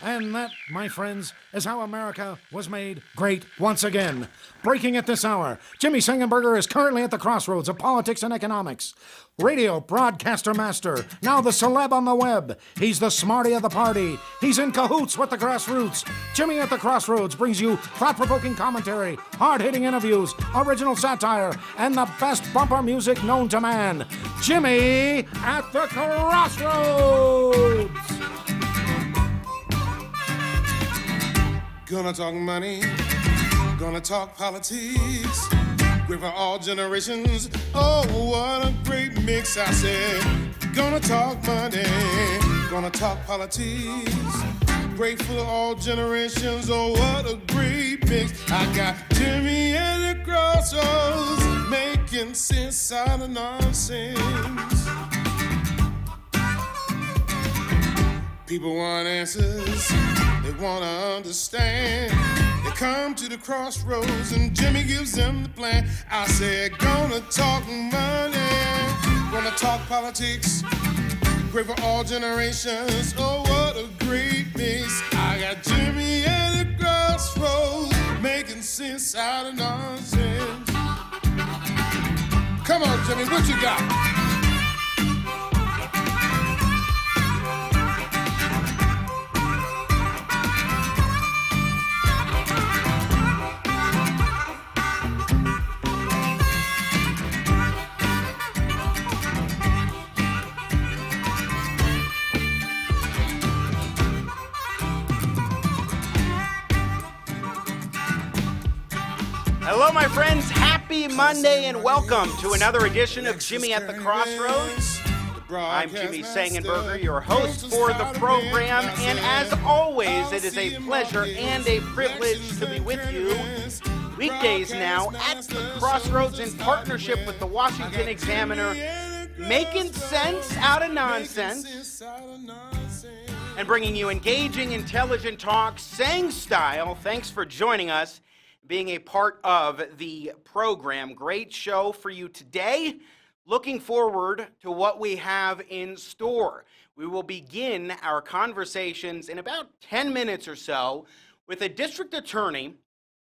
And that, my friends, is how America was made great once again. Breaking at this hour, Jimmy Sengenberger is currently at the crossroads of politics and economics. Radio broadcaster master, now the celeb on the web. He's the smarty of the party. He's in cahoots with the grassroots. Jimmy at the Crossroads brings you thought-provoking commentary, hard-hitting interviews, original satire, and the best bumper music known to man. Jimmy at the Crossroads! Gonna talk money, gonna talk politics, great for all generations. Oh, what a great mix, I said. Gonna talk money, gonna talk politics, great for all generations. Oh, what a great mix. I got Jimmy at the Crossroads, making sense out of nonsense. People want answers, they want to understand. They come to the crossroads and Jimmy gives them the plan. I said, gonna talk money, gonna talk politics, great for all generations. Oh, what a great mix. I got Jimmy at the crossroads, making sense out of nonsense. Come on, Jimmy, what you got? Hello, my friends. Happy Monday and welcome to another edition of Jimmy at the Crossroads. I'm Jimmy Sengenberger, your host for the program, and as always, it is a pleasure and a privilege to be with you weekdays now at the Crossroads in partnership with the Washington Examiner, making sense out of nonsense and bringing you engaging, intelligent talk, saying style. Thanks for joining us, being a part of the program. Great show for you today. Looking forward to what we have in store. We will begin our conversations in about 10 minutes or so with a district attorney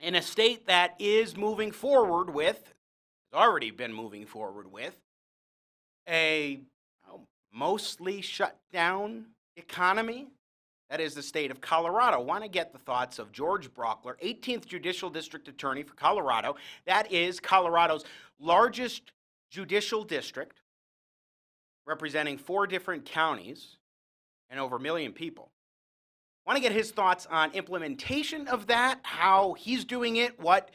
in a state that is moving forward with, has already been moving forward with, a mostly shut down economy. That is the state of Colorado. I want to get the thoughts of George Brauchler, 18th Judicial District Attorney for Colorado. That is Colorado's largest judicial district, representing 4 different counties and over 1 million people. I want to get his thoughts on implementation of that, how he's doing it, what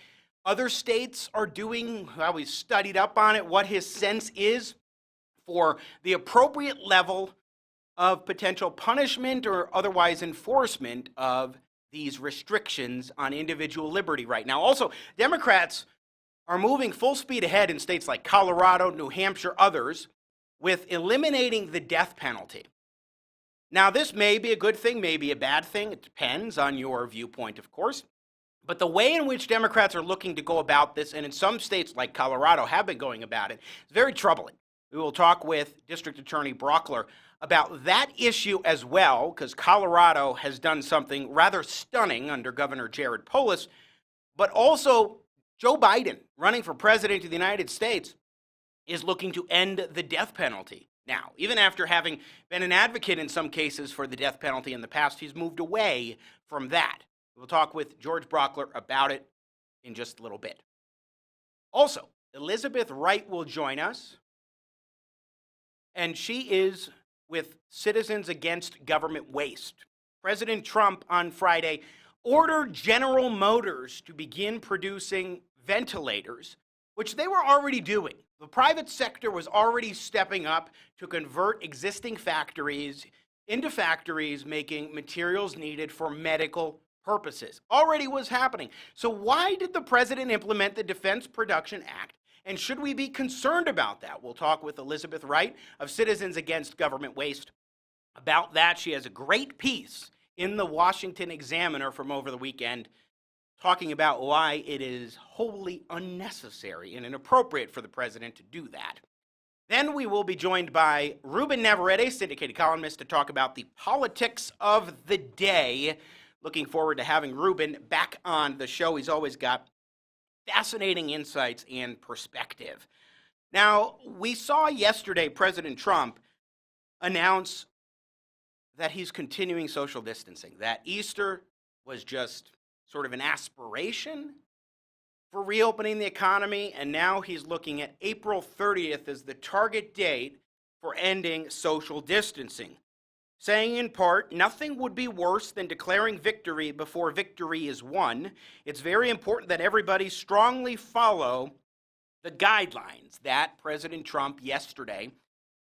other states are doing, how he's studied up on it, what his sense is for the appropriate level of potential punishment or otherwise enforcement of these restrictions on individual liberty right now. Also, Democrats are moving full speed ahead in states like Colorado, New Hampshire, others, with eliminating the death penalty. Now, this may be a good thing, may be a bad thing. It depends on your viewpoint, of course. But the way in which Democrats are looking to go about this, and in some states like Colorado have been going about it, is very troubling. We will talk with District Attorney Brauchler about that issue as well, because Colorado has done something rather stunning under Governor Jared Polis, but also Joe Biden, running for president of the United States, is looking to end the death penalty. Now, even after having been an advocate in some cases for the death penalty in the past, he's moved away from that. We'll talk with George Brauchler about it in just a little bit. Also, Elizabeth Wright will join us, and she is with Citizens Against Government Waste. President Trump on Friday ordered General Motors to begin producing ventilators, which they were already doing. The private sector was already stepping up to convert existing factories into factories making materials needed for medical purposes. Already was happening. So why did the president implement the Defense Production Act? And should we be concerned about that? We'll talk with Elizabeth Wright of Citizens Against Government Waste about that. She has a great piece in the Washington Examiner from over the weekend talking about why it is wholly unnecessary and inappropriate for the president to do that. Then we will be joined by Ruben Navarrette, syndicated columnist, to talk about the politics of the day. Looking forward to having Ruben back on the show. He's always got fascinating insights and perspective. Now, we saw yesterday President Trump announce that he's continuing social distancing, that Easter was just sort of an aspiration for reopening the economy, and now he's looking at April 30th as the target date for ending social distancing, saying in part, nothing would be worse than declaring victory before victory is won. It's very important that everybody strongly follow the guidelines that President Trump yesterday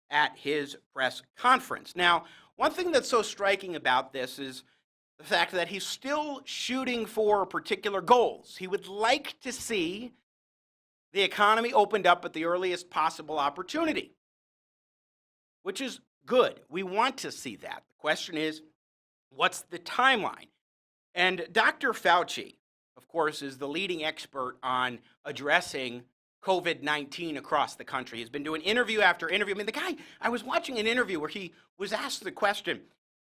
at his press conference. Now, one thing that's so striking about this is the fact that he's still shooting for particular goals. He would like to see the economy opened up at the earliest possible opportunity, which is good. We want to see that. The question is, what's the timeline? And Dr. Fauci, of course, is the leading expert on addressing COVID-19 across the country. He's been doing interview after interview. I mean, the guy, I was watching an interview where he was asked the question,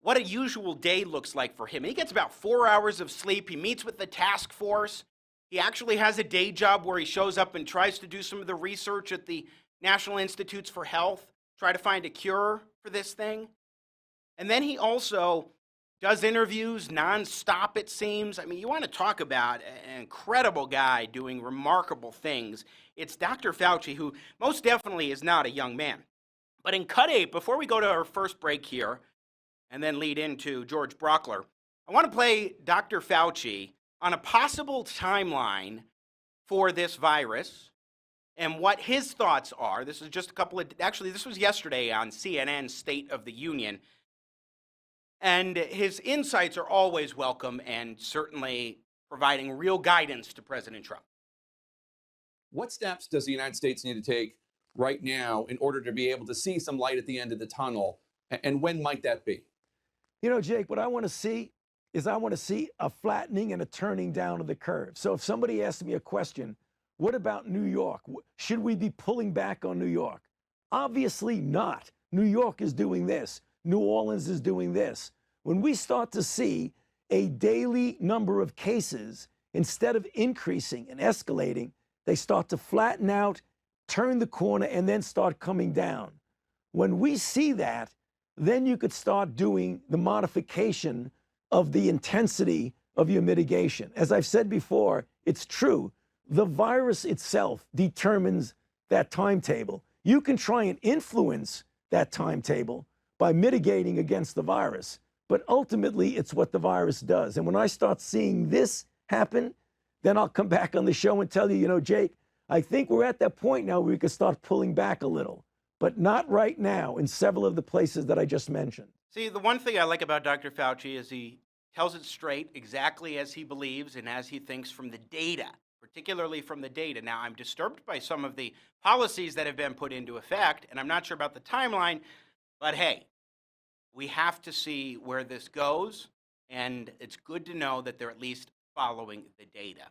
what a usual day looks like for him. And he gets about 4 hours of sleep. He meets with the task force. He actually has a day job where he shows up and tries to do some of the research at the National Institutes for Health, try to find a cure for this thing. And then he also does interviews nonstop, it seems. I mean, you want to talk about an incredible guy doing remarkable things. It's Dr. Fauci, who most definitely is not a young man. But in Cut 8, before we go to our first break here, and then lead into George Brauchler, I want to play Dr. Fauci on a possible timeline for this virus and what his thoughts are. This is just this was yesterday on CNN's State of the Union. And his insights are always welcome and certainly providing real guidance to President Trump. What steps does the United States need to take right now in order to be able to see some light at the end of the tunnel? And when might that be? You know, Jake, what I want to see is a flattening and a turning down of the curve. So if somebody asks me a question, what about New York? Should we be pulling back on New York? Obviously not. New York is doing this. New Orleans is doing this. When we start to see a daily number of cases, instead of increasing and escalating, they start to flatten out, turn the corner, and then start coming down. When we see that, then you could start doing the modification of the intensity of your mitigation. As I've said before, it's true. The virus itself determines that timetable. You can try and influence that timetable by mitigating against the virus, but ultimately it's what the virus does. And when I start seeing this happen, then I'll come back on the show and tell you, you know, Jake, I think we're at that point now where we can start pulling back a little, but not right now in several of the places that I just mentioned. See, the one thing I like about Dr. Fauci is he tells it straight, exactly as he believes and as he thinks from the data, particularly from the data. Now, I'm disturbed by some of the policies that have been put into effect, and I'm not sure about the timeline, but hey, we have to see where this goes, and it's good to know that they're at least following the data.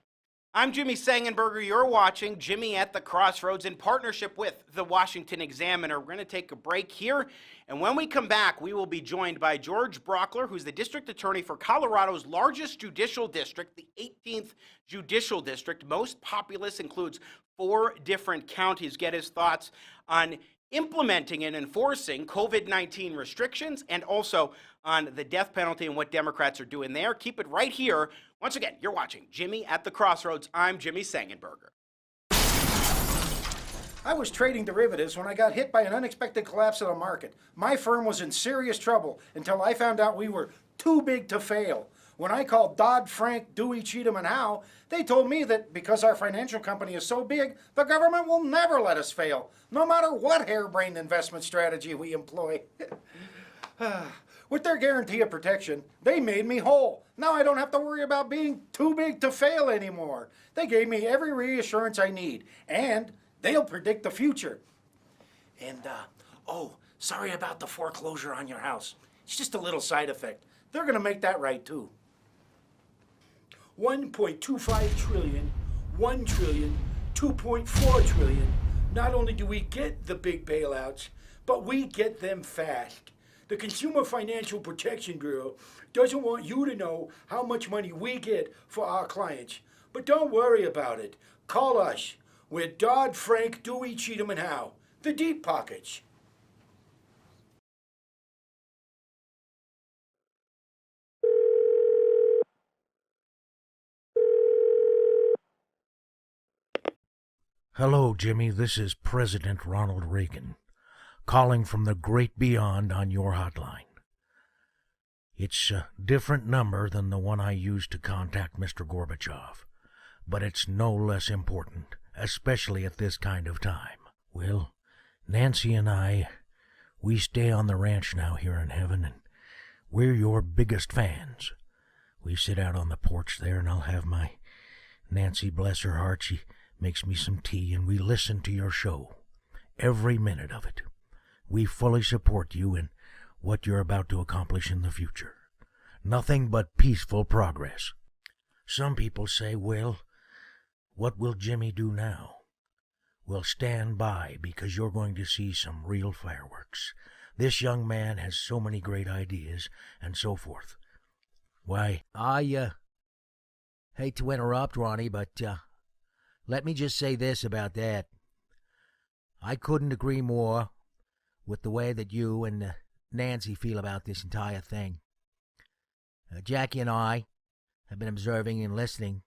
I'm Jimmy Sengenberger. You're watching Jimmy at the Crossroads in partnership with the Washington Examiner. We're going to take a break here, and when we come back, we will be joined by George Brauchler, who's the district attorney for Colorado's largest judicial district, the 18th Judicial District. Most populous, includes 4 different counties. Get his thoughts on implementing and enforcing COVID-19 restrictions and also on the death penalty and what Democrats are doing there. Keep it right here. Once again, you're watching Jimmy at the Crossroads. I'm Jimmy Sengenberger. I was trading derivatives when I got hit by an unexpected collapse of the market. My firm was in serious trouble until I found out we were too big to fail. When I called Dodd-Frank, Dewey, Cheatham, and Howe, they told me that because our financial company is so big, the government will never let us fail, no matter what harebrained investment strategy we employ. With their guarantee of protection, they made me whole. Now I don't have to worry about being too big to fail anymore. They gave me every reassurance I need, and they'll predict the future. And, sorry about the foreclosure on your house. It's just a little side effect. They're going to make that right, too. 1.25 trillion, 1 trillion, 2.4 trillion. Not only do we get the big bailouts, but we get them fast. The Consumer Financial Protection Bureau doesn't want you to know how much money we get for our clients. But don't worry about it. Call us. We're Dodd-Frank, Dewey, Cheatham, and Howe, the deep pockets. Hello, Jimmy. This is President Ronald Reagan, calling from the great beyond on your hotline. It's a different number than the one I used to contact Mr. Gorbachev, but it's no less important, especially at this kind of time. Well, Nancy and I, we stay on the ranch now here in heaven, and we're your biggest fans. We sit out on the porch there, and I'll have my Nancy, bless her heart, she makes me some tea, and we listen to your show, every minute of it. We fully support you in what you're about to accomplish in the future. Nothing but peaceful progress. Some people say, well, what will Jimmy do now? Well, stand by, because you're going to see some real fireworks. This young man has so many great ideas, and so forth. Why, I hate to interrupt, Ronnie, but let me just say this about that. I couldn't agree more with the way that you and Nancy feel about this entire thing. Jackie and I have been observing and listening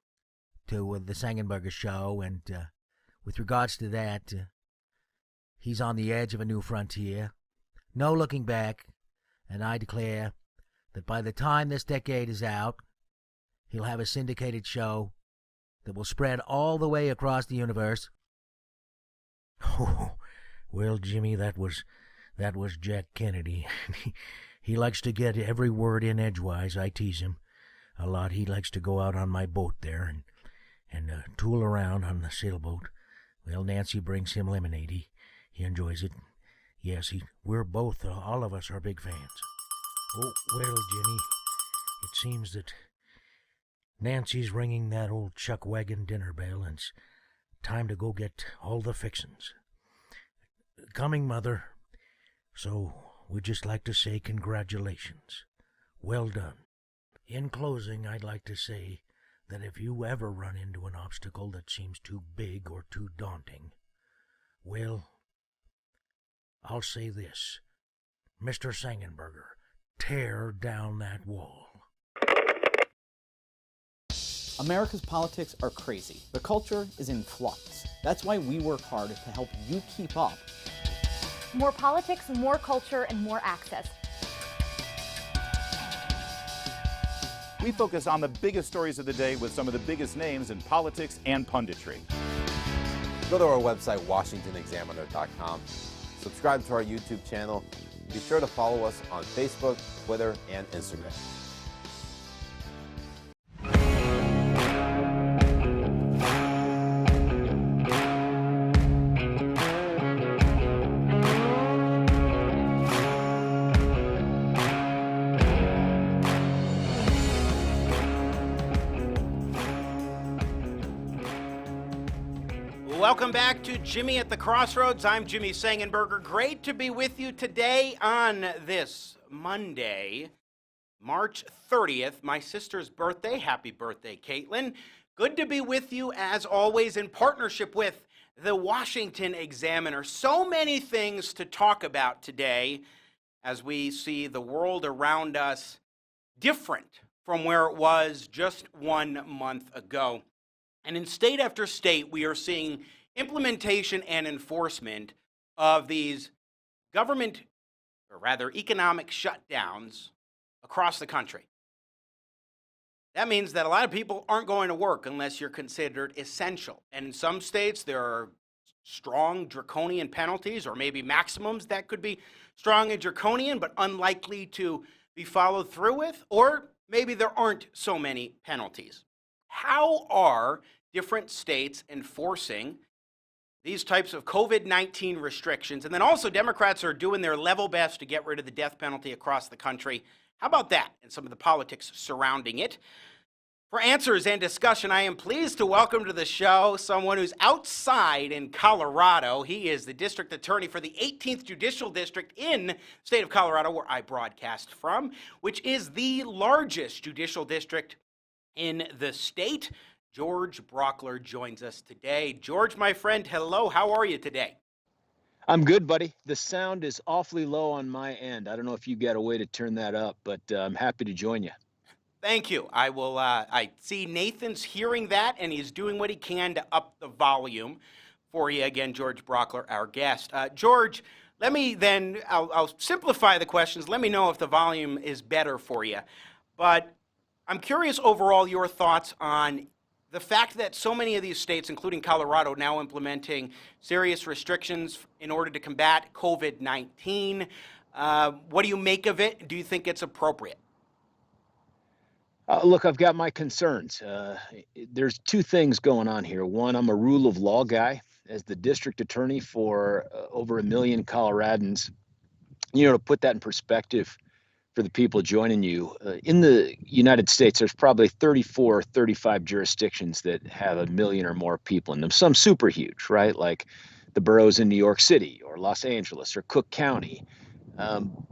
to the Sengenberger show, and with regards to that, he's on the edge of a new frontier. No looking back, and I declare that by the time this decade is out, he'll have a syndicated show that will spread all the way across the universe. oh, well, Jimmy, that was Jack Kennedy. He likes to get every word in edgewise. I tease him a lot. He likes to go out on my boat there and tool around on the sailboat. Well, Nancy brings him lemonade. He enjoys it. Yes, we're both, all of us are big fans. Oh, well, Jimmy, it seems that Nancy's ringing that old chuck wagon dinner bell, and it's time to go get all the fixins. Coming, Mother. So, we'd just like to say congratulations. Well done. In closing, I'd like to say that if you ever run into an obstacle that seems too big or too daunting, well, I'll say this. Mr. Sengenberger, tear down that wall. America's politics are crazy. The culture is in flux. That's why we work hard to help you keep up. More politics, more culture, and more access. We focus on the biggest stories of the day with some of the biggest names in politics and punditry. Go to our website, WashingtonExaminer.com. Subscribe to our YouTube channel. Be sure to follow us on Facebook, Twitter, and Instagram. Welcome back to Jimmy at the Crossroads. I'm Jimmy Sengenberger. Great to be with you today on this Monday, March 30th, my sister's birthday. Happy birthday, Caitlin. Good to be with you, as always, in partnership with the Washington Examiner. So many things to talk about today as we see the world around us different from where it was just 1 month ago. And in state after state, we are seeing implementation and enforcement of these government, or rather economic shutdowns across the country. That means that a lot of people aren't going to work unless you're considered essential. And in some states, there are strong draconian penalties, or maybe maximums that could be strong and draconian, but unlikely to be followed through with, or maybe there aren't so many penalties. How are different states enforcing these types of COVID-19 restrictions? And then also Democrats are doing their level best to get rid of the death penalty across the country. How about that and some of the politics surrounding it? For answers and discussion, I am pleased to welcome to the show someone who's outside in Colorado. He is the district attorney for the 18th Judicial District in the state of Colorado, where I broadcast from, which is the largest judicial district in the state. George Brauchler joins us today. George, my friend, hello. How are you today? I'm good, buddy. The sound is awfully low on my end. I don't know if you got a way to turn that up, but I'm happy to join you. Thank you. I will. I see Nathan's hearing that, and he's doing what he can to up the volume for you. Again, George Brauchler, our guest. George, let me then, I'll simplify the questions. Let me know if the volume is better for you. But I'm curious overall your thoughts on the fact that so many of these states, including Colorado, now implementing serious restrictions in order to combat COVID-19. What do you make of it? Do you think it's appropriate? Look, I've got my concerns. There's two things going on here. One, I'm a rule of law guy. As the district attorney for over 1 million Coloradans, to put that in perspective for the people joining you, in the United States, there's probably 34, 35 jurisdictions that have 1 million or more people in them. Some super huge, right? Like the boroughs in New York City or Los Angeles or Cook County.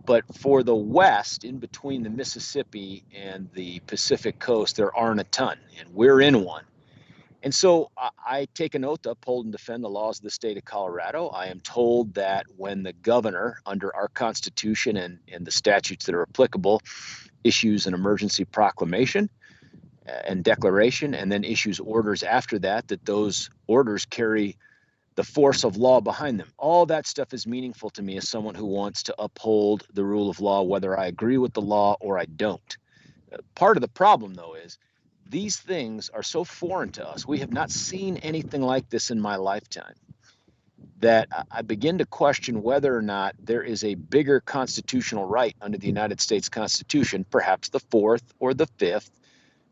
But for the West, in between the Mississippi and the Pacific coast, there aren't a ton, and we're in one. And so I take an oath to uphold and defend the laws of the state of Colorado. I am told that when the governor, under our Constitution and the statutes that are applicable, issues an emergency proclamation and declaration, and then issues orders after that, that those orders carry the force of law behind them. All that stuff is meaningful to me as someone who wants to uphold the rule of law, whether I agree with the law or I don't. Part of the problem, though, is these things are so foreign to us. We have not seen anything like this in my lifetime, that I begin to question whether or not there is a bigger constitutional right under the United States Constitution, perhaps the fourth or the fifth,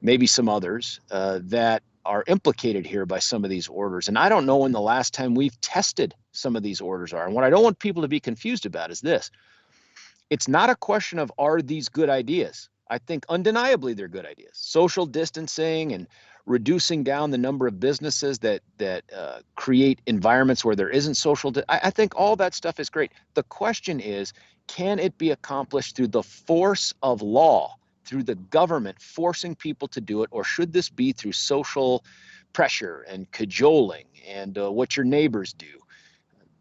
maybe some others, that are implicated here by some of these orders. And I don't know when the last time we've tested some of these orders are. And what I don't want people to be confused about is this. It's not a question of, are these good ideas? I think undeniably they're good ideas. Social distancing and reducing down the number of businesses that create environments where there isn't social. I think all that stuff is great. The question is, can it be accomplished through the force of law, through the government forcing people to do it, or should this be through social pressure and cajoling and what your neighbors do?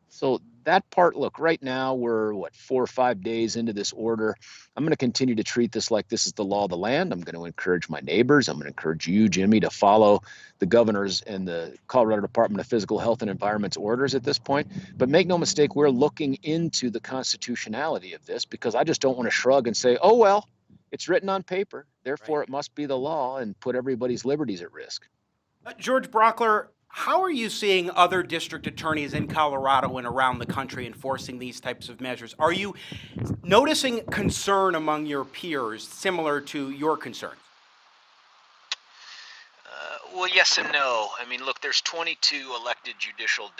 So that part, look, right now we're 4 or 5 days into this order. I'm going to continue to treat this like this is the law of the land. I'm going to encourage my neighbors. I'm going to encourage you, Jimmy, to follow the governor's and the Colorado Department of Physical Health and Environment's orders at this point. But make no mistake, we're looking into the constitutionality of this, because I just don't want to shrug and say, oh, well, it's written on paper, therefore It must be the law, and put everybody's liberties at risk. George Brauchler, how are you seeing other district attorneys in Colorado and around the country enforcing these types of measures? Are you noticing concern among your peers similar to your concerns? Well, yes and no. I mean, look, there's 22 elected judicial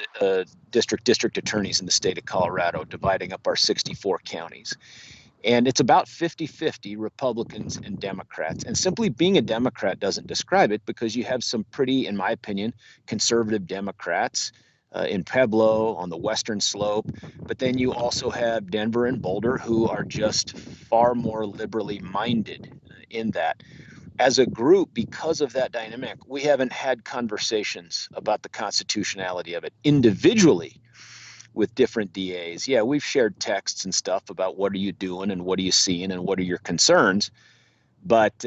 district attorneys in the state of Colorado, dividing up our 64 counties. And it's about 50-50 Republicans and Democrats. And simply being a Democrat doesn't describe it, because you have some pretty, in my opinion, conservative Democrats in Pueblo on the western slope. But then you also have Denver and Boulder, who are just far more liberally minded in that. As a group, because of that dynamic, we haven't had conversations about the constitutionality of it individually with different DAs. Yeah, we've shared texts and stuff about what are you doing and what are you seeing and what are your concerns. But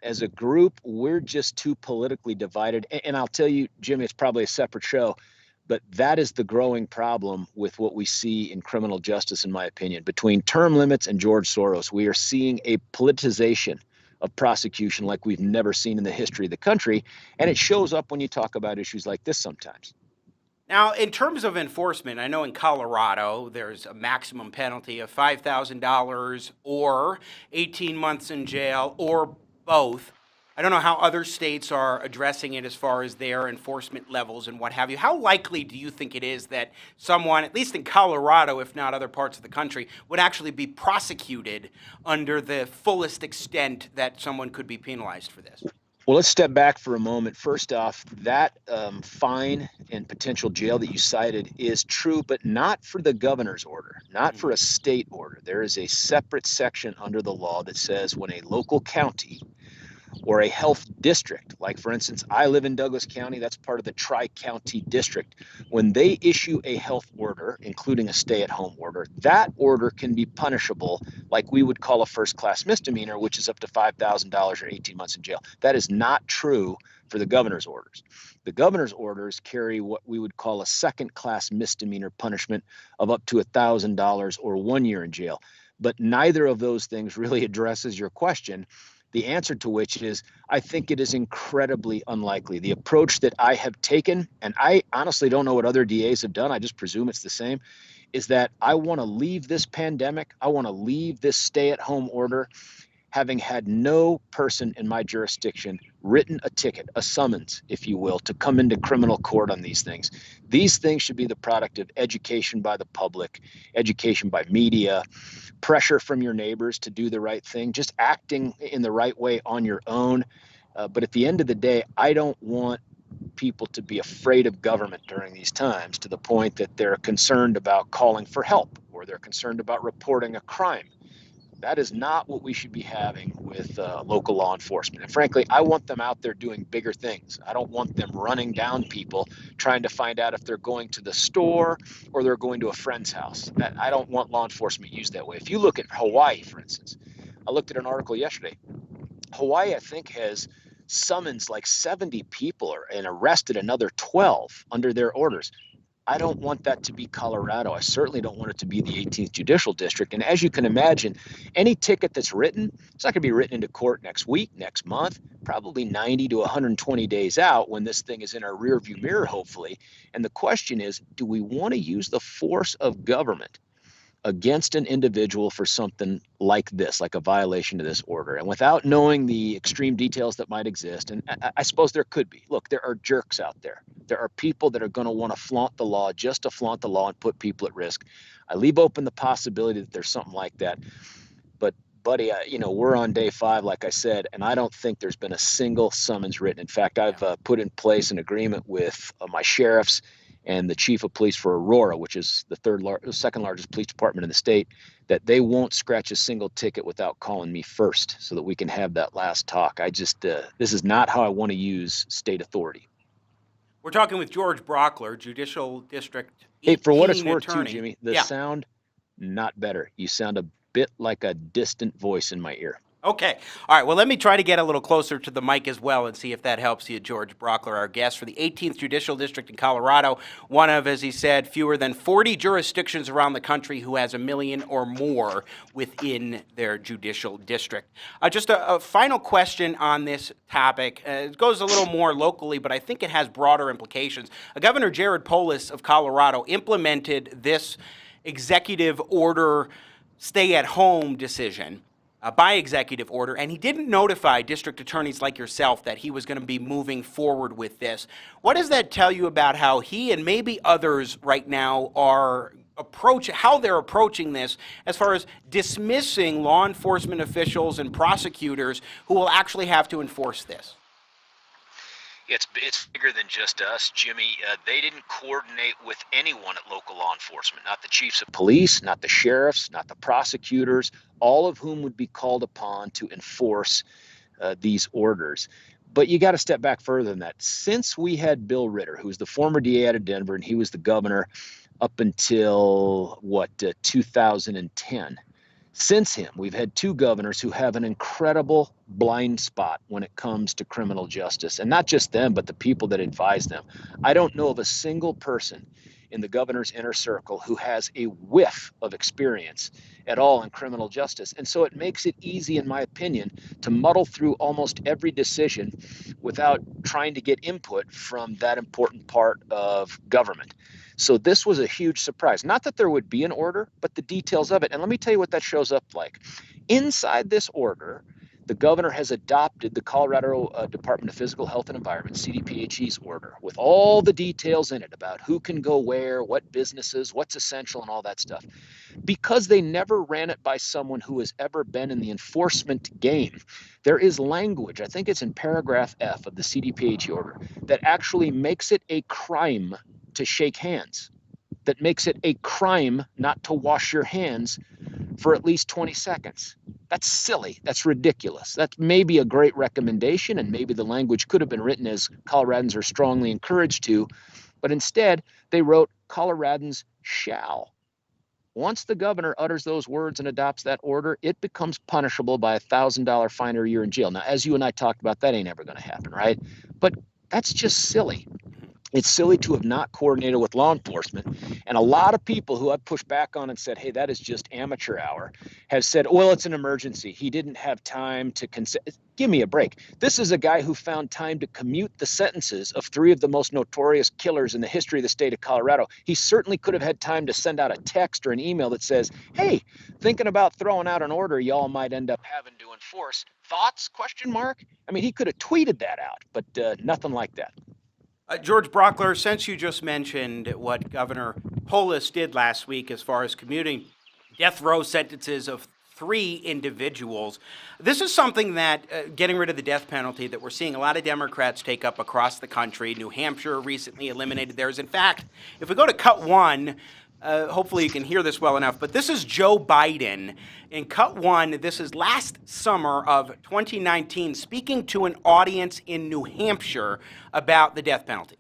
as a group, we're just too politically divided. And I'll tell you, Jimmy, it's probably a separate show, but that is the growing problem with what we see in criminal justice, in my opinion. Between term limits and George Soros, we are seeing a politicization of prosecution like we've never seen in the history of the country. And it shows up when you talk about issues like this sometimes. Now, in terms of enforcement, I know in Colorado there's a maximum penalty of $5,000 or 18 months in jail or both. I don't know how other states are addressing it as far as their enforcement levels and what have you. How likely do you think it is that someone, at least in Colorado, if not other parts of the country, would actually be prosecuted under the fullest extent that someone could be penalized for this? Well, let's step back for a moment. First off, that fine and potential jail that you cited is true, but not for the governor's order, not for a state order. There is a separate section under the law that says when a local county or a health district, like for instance, I live in Douglas County, that's part of the Tri-County District. When they issue a health order, including a stay-at-home order, that order can be punishable like we would call a first-class misdemeanor, which is up to $5,000 or 18 months in jail. That is not true for the governor's orders. The governor's orders carry what we would call a second-class misdemeanor punishment of up to $1,000 or 1 year in jail. But neither of those things really addresses your question. The answer to which is, I think it is incredibly unlikely. The approach that I have taken, and I honestly don't know what other DAs have done, I just presume it's the same, is that I want to leave this pandemic, I want to leave this stay-at-home order, having had no person in my jurisdiction written a ticket, a summons, if you will, to come into criminal court on these things. These things should be the product of education by the public, education by media, pressure from your neighbors to do the right thing, just acting in the right way on your own. But at the end of the day, I don't want people to be afraid of government during these times to the point that they're concerned about calling for help or they're concerned about reporting a crime. That is not what we should be having with local law enforcement. And frankly, I want them out there doing bigger things. I don't want them running down people trying to find out if they're going to the store or they're going to a friend's house. I don't want law enforcement used that way. If you look at Hawaii, for instance, I looked at an article yesterday. Hawaii, I think, has summoned like 70 people and arrested another 12 under their orders. I don't want that to be Colorado. I certainly don't want it to be the 18th Judicial District. And as you can imagine, any ticket that's written, it's not going to be written into court next week, next month, probably 90 to 120 days out when this thing is in our rearview mirror, hopefully. And the question is, do we want to use the force of government against an individual for something like this, like a violation of this order? And without knowing the extreme details that might exist, and I suppose there could be. Look, there are jerks out there. There are people that are going to want to flaunt the law just to flaunt the law and put people at risk. I leave open the possibility that there's something like that. But, buddy, we're on day 5, like I said, and I don't think there's been a single summons written. In fact, I've put in place an agreement with my sheriffs and the chief of police for Aurora, which is the second largest police department in the state, that they won't scratch a single ticket without calling me first so that we can have that last talk. This is not how I want to use state authority. We're talking with George Brauchler, Judicial District. Hey, for what it's worth, attorney. too, Jimmy, the sound, not better. You sound a bit like a distant voice in my ear. Okay. All right. Well, let me try to get a little closer to the mic as well and see if that helps you. George Brauchler, our guest for the 18th Judicial District in Colorado, one of, as he said, fewer than 40 jurisdictions around the country who has 1 million or more within their judicial district. Just a final question on this topic. It goes a little more locally, but I think it has broader implications. Governor Jared Polis of Colorado implemented this executive order stay-at-home decision by executive order, and he didn't notify district attorneys like yourself that he was going to be moving forward with this. What does that tell you about how he and maybe others right now are how they're approaching this as far as dismissing law enforcement officials and prosecutors who will actually have to enforce this? It's bigger than just us, Jimmy. They didn't coordinate with anyone at local law enforcement, not the chiefs of police, not the sheriffs, not the prosecutors, all of whom would be called upon to enforce these orders. But you got to step back further than that. Since we had Bill Ritter, who was the former DA out of Denver, and he was the governor up until, 2010, since him, we've had 2 governors who have an incredible blind spot when it comes to criminal justice. And not just them, but the people that advise them. I don't know of a single person in the governor's inner circle who has a whiff of experience at all in criminal justice. And so it makes it easy, in my opinion, to muddle through almost every decision without trying to get input from that important part of government. So this was a huge surprise. Not that there would be an order, but the details of it. And let me tell you what that shows up like. Inside this order, the governor has adopted the Colorado Department of Physical Health and Environment, CDPHE's order, with all the details in it about who can go where, what businesses, what's essential, and all that stuff. Because they never ran it by someone who has ever been in the enforcement game, there is language, I think it's in paragraph F of the CDPHE order, that actually makes it a crime to shake hands, that makes it a crime not to wash your hands for at least 20 seconds. That's silly. That's ridiculous. That may be a great recommendation, and maybe the language could have been written as Coloradans are strongly encouraged to, but instead they wrote Coloradans shall. Once the governor utters those words and adopts that order, it becomes punishable by a $1,000 fine or a year in jail. Now, as you and I talked about, that ain't ever going to happen, right? But that's just silly. It's silly to have not coordinated with law enforcement. And a lot of people who I've pushed back on and said, hey, that is just amateur hour, have said, well, it's an emergency. He didn't have time to consent. Give me a break. This is a guy who found time to commute the sentences of 3 of the most notorious killers in the history of the state of Colorado. He certainly could have had time to send out a text or an email that says, hey, thinking about throwing out an order y'all might end up having to enforce. Thoughts? ? I mean, he could have tweeted that out, but nothing like that. George Brauchler, since you just mentioned what Governor Polis did last week as far as commuting death row sentences of 3 individuals, this is something that, getting rid of the death penalty, that we're seeing a lot of Democrats take up across the country. New Hampshire recently eliminated theirs. In fact, if we go to cut 1, hopefully you can hear this well enough, but this is Joe Biden. In cut 1, this is last summer of 2019, speaking to an audience in New Hampshire about the death penalty.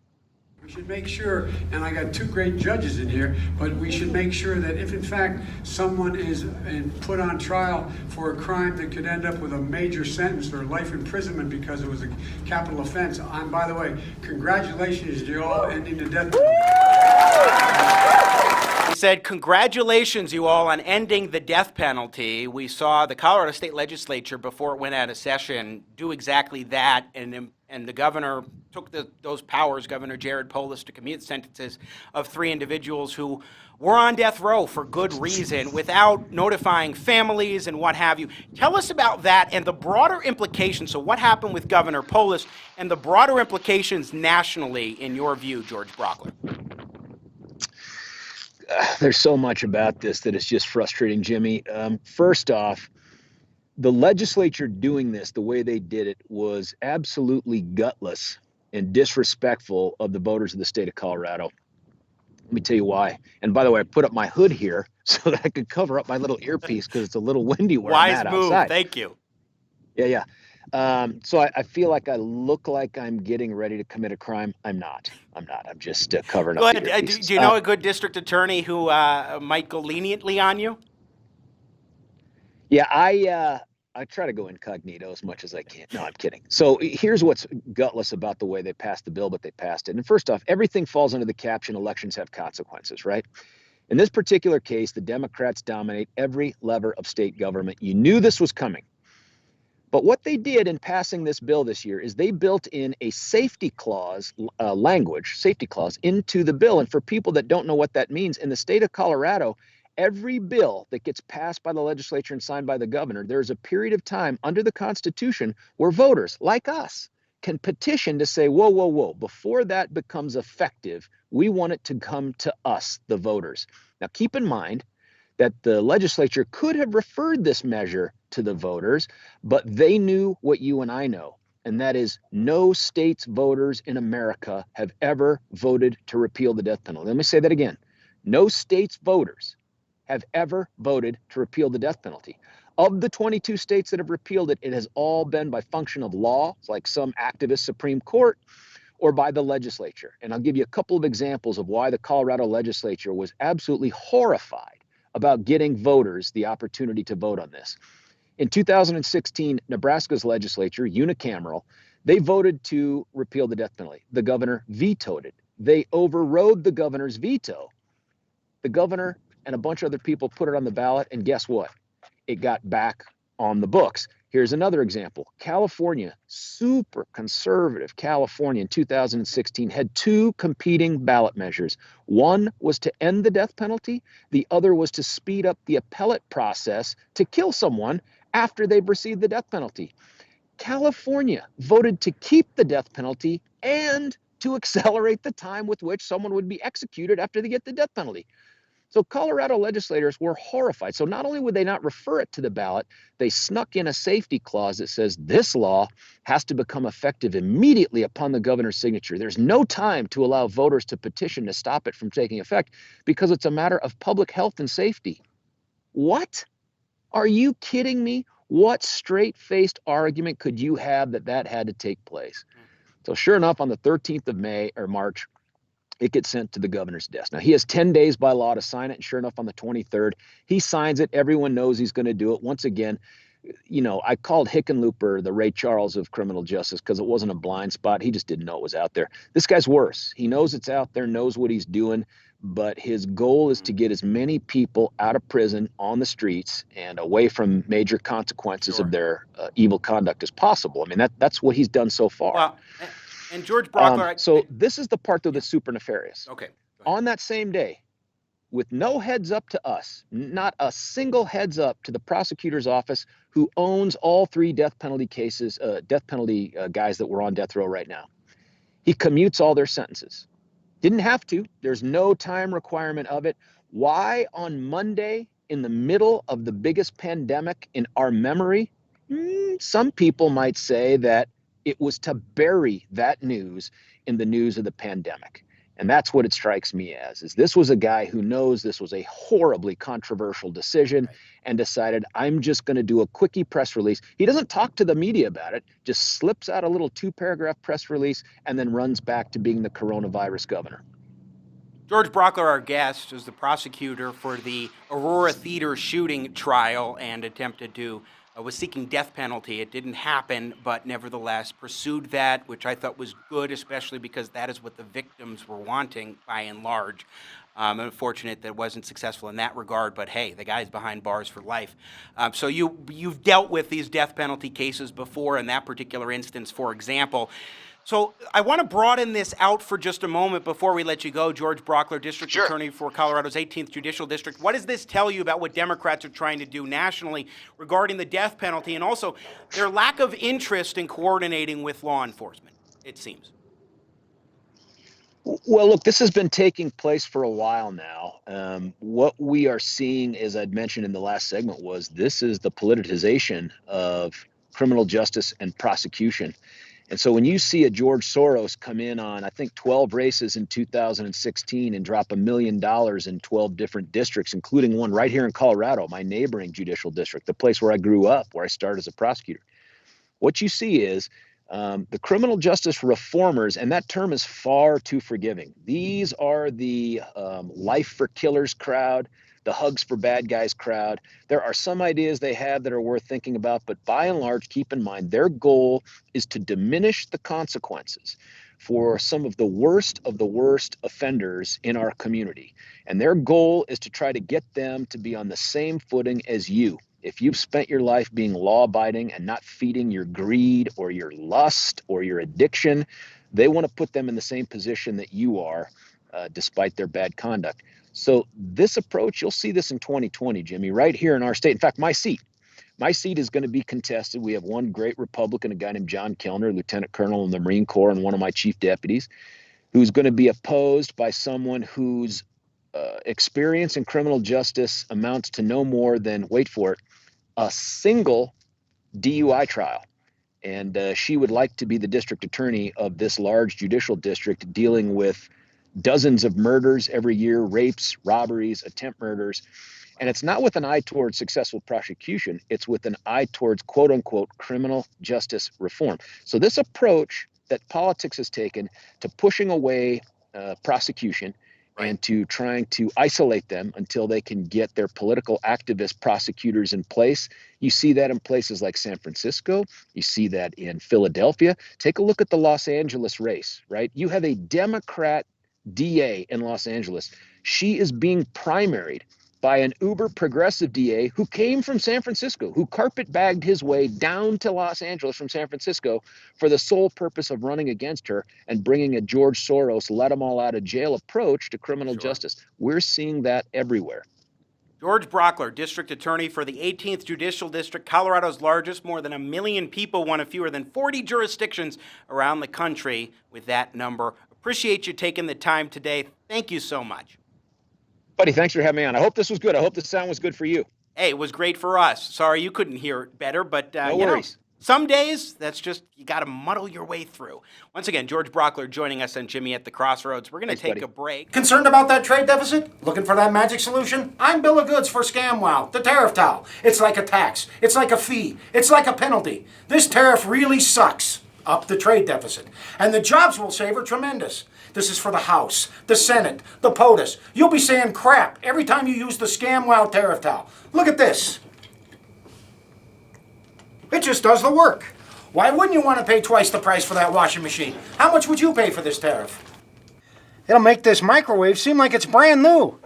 We should make sure, and I got 2 great judges in here, but we should make sure that if in fact someone is put on trial for a crime that could end up with a major sentence or life imprisonment because it was a capital offense, and by the way, congratulations to you all ending the death penalty. He said, congratulations, you all, on ending the death penalty. We saw the Colorado State Legislature, before it went out of session, do exactly that, and the governor took those powers, Governor Jared Polis, to commute sentences of 3 individuals who were on death row for good reason without notifying families and what have you. Tell us about that and the broader implications. So what happened with Governor Polis and the broader implications nationally, in your view, George Brauchler? There's so much about this that is just frustrating, Jimmy. First off, the legislature doing this the way they did it was absolutely gutless and disrespectful of the voters of the state of Colorado. Let me tell you why. And by the way, I put up my hood here so that I could cover up my little earpiece because it's a little windy where I'm at outside. Wise move. Thank you. Yeah. So I feel like I look like I'm getting ready to commit a crime. I'm not. I'm just covering up. Do you know a good district attorney who might go leniently on you? Yeah, I try to go incognito as much as I can. No, I'm kidding. So here's what's gutless about the way they passed the bill, but they passed it. And first off, everything falls under the caption, elections have consequences, right? In this particular case, the Democrats dominate every lever of state government. You knew this was coming. But what they did in passing this bill this year is they built in a safety clause safety clause into the bill. And for people that don't know what that means, in the state of Colorado, every bill that gets passed by the legislature and signed by the governor, there's a period of time under the Constitution where voters like us can petition to say, whoa, before that becomes effective, we want it to come to us, the voters. Now, keep in mind that the legislature could have referred this measure to the voters, but they knew what you and I know, and that is no state's voters in America have ever voted to repeal the death penalty. Let me say that again. No state's voters have ever voted to repeal the death penalty. Of the 22 states that have repealed it, it has all been by function of law, like some activist Supreme Court, or by the legislature. And I'll give you a couple of examples of why the Colorado legislature was absolutely horrified about getting voters the opportunity to vote on this. In 2016, Nebraska's legislature, unicameral, they voted to repeal the death penalty. The governor vetoed it. They overrode the governor's veto. The governor and a bunch of other people put it on the ballot, and guess what? It got back on the books. Here's another example. California, super conservative California in 2016 had 2 competing ballot measures. One was to end the death penalty. The other was to speed up the appellate process to kill someone after they've received the death penalty. California voted to keep the death penalty and to accelerate the time with which someone would be executed after they get the death penalty. So Colorado legislators were horrified. So not only would they not refer it to the ballot, they snuck in a safety clause that says this law has to become effective immediately upon the governor's signature. There's no time to allow voters to petition to stop it from taking effect because it's a matter of public health and safety. What? Are you kidding me? What straight-faced argument could you have that that had to take place? So sure enough, on the 13th of March, it gets sent to the governor's desk. Now, he has 10 days by law to sign it, and sure enough, on the 23rd, he signs it. Everyone knows he's going to do it. Once again, you know, I called Hickenlooper the Ray Charles of criminal justice because it wasn't a blind spot. He just didn't know it was out there. This guy's worse. He knows it's out there, knows what he's doing, but his goal is to get as many people out of prison on the streets and away from major consequences of their evil conduct as possible. I mean, that's what he's done so far. Well, and George Brauchler. So this is the part, though, that's super nefarious. Okay. On that same day, with no heads up to us, not a single heads up to the prosecutor's office who owns all 3 death penalty cases, guys that were on death row right now. He commutes all their sentences. Didn't have to. There's no time requirement of it. Why on Monday, in the middle of the biggest pandemic in our memory? Some people might say that it was to bury that news in the news of the pandemic. And that's what it strikes me as, is this was a guy who knows this was a horribly controversial decision and decided, I'm just going to do a quickie press release. He doesn't talk to the media about it, just slips out a little 2-paragraph press release and then runs back to being the coronavirus governor. George Brauchler, our guest, is the prosecutor for the Aurora theater shooting trial and attempted to was seeking death penalty. It didn't happen, but nevertheless pursued that, which I thought was good, especially because that is what the victims were wanting by and large. Unfortunate that it wasn't successful in that regard, but hey, the guy's behind bars for life. So you've dealt with these death penalty cases before in that particular instance, for example. So I want to broaden this out for just a moment before we let you go. George Brauchler, District Attorney for Colorado's 18th Judicial District. What does this tell you about what Democrats are trying to do nationally regarding the death penalty and also their lack of interest in coordinating with law enforcement, it seems? Well, look, this has been taking place for a while now. What we are seeing, as I'd mentioned in the last segment, was this is the politicization of criminal justice and prosecution. And so when you see a George Soros come in on, I think, 12 races in 2016 and drop $1 million in 12 different districts, including one right here in Colorado, my neighboring judicial district, the place where I grew up, where I started as a prosecutor, what you see is the criminal justice reformers, and that term is far too forgiving. These are the life for killers crowd, the hugs for bad guys crowd. There are some ideas they have that are worth thinking about, but by and large, keep in mind, their goal is to diminish the consequences for some of the worst offenders in our community. And their goal is to try to get them to be on the same footing as you. If you've spent your life being law-abiding and not feeding your greed or your lust or your addiction, they want to put them in the same position that you are, despite their bad conduct. So this approach, you'll see this in 2020, Jimmy, right here in our state. In fact, my seat is going to be contested. We have one great Republican, a guy named John Kilner, Lieutenant Colonel in the Marine Corps and one of my chief deputies, who's going to be opposed by someone whose experience in criminal justice amounts to no more than, wait for it, a single DUI trial. And she would like to be the district attorney of this large judicial district dealing with dozens of murders every year, rapes, robberies, attempt murders. And it's not with an eye towards successful prosecution. It's with an eye towards, quote unquote, criminal justice reform. So this approach that politics has taken to pushing away prosecution and to trying to isolate them until they can get their political activist prosecutors in place. You see that in places like San Francisco. You see that in Philadelphia. Take a look at the Los Angeles race, right? You have a Democrat DA in Los Angeles. She is being primaried by an uber progressive DA who came from San Francisco, who carpet-bagged his way down to Los Angeles from San Francisco for the sole purpose of running against her and bringing a George Soros, let them all out of jail approach to criminal justice. We're seeing that everywhere. George Brauchler, District Attorney for the 18th Judicial District, Colorado's largest. More than 1 million people, one of fewer than 40 jurisdictions around the country with that number. Appreciate you taking the time today. Thank you so much. Buddy, thanks for having me on. I hope this was good. I hope the sound was good for you. Hey, it was great for us. Sorry you couldn't hear it better, but No worries. Some days, that's just, you got to muddle your way through. Once again, George Brauchler joining us on Jimmy at the Crossroads. We're going to take a break. Concerned about that trade deficit? Looking for that magic solution? I'm Bill of Goods for ScamWow, the tariff towel. It's like a tax. It's like a fee. It's like a penalty. This tariff really sucks up the trade deficit. And the jobs we'll save are tremendous. This is for the House, the Senate, the POTUS. You'll be saying crap every time you use the ScamWow tariff towel. Look at this. It just does the work. Why wouldn't you want to pay twice the price for that washing machine? How much would you pay for this tariff? It'll make this microwave seem like it's brand new.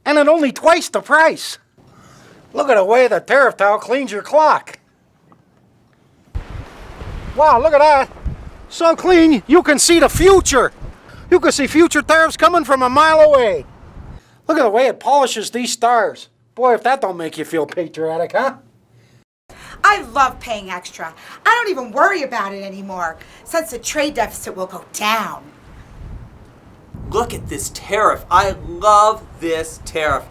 And at only twice the price. Look at the way the tariff towel cleans your clock. Wow, look at that. So clean, you can see the future. You can see future tariffs coming from a mile away. Look at the way it polishes these stars. Boy, if that don't make you feel patriotic, huh? I love paying extra. I don't even worry about it anymore, since the trade deficit will go down. Look at this tariff. I love this tariff.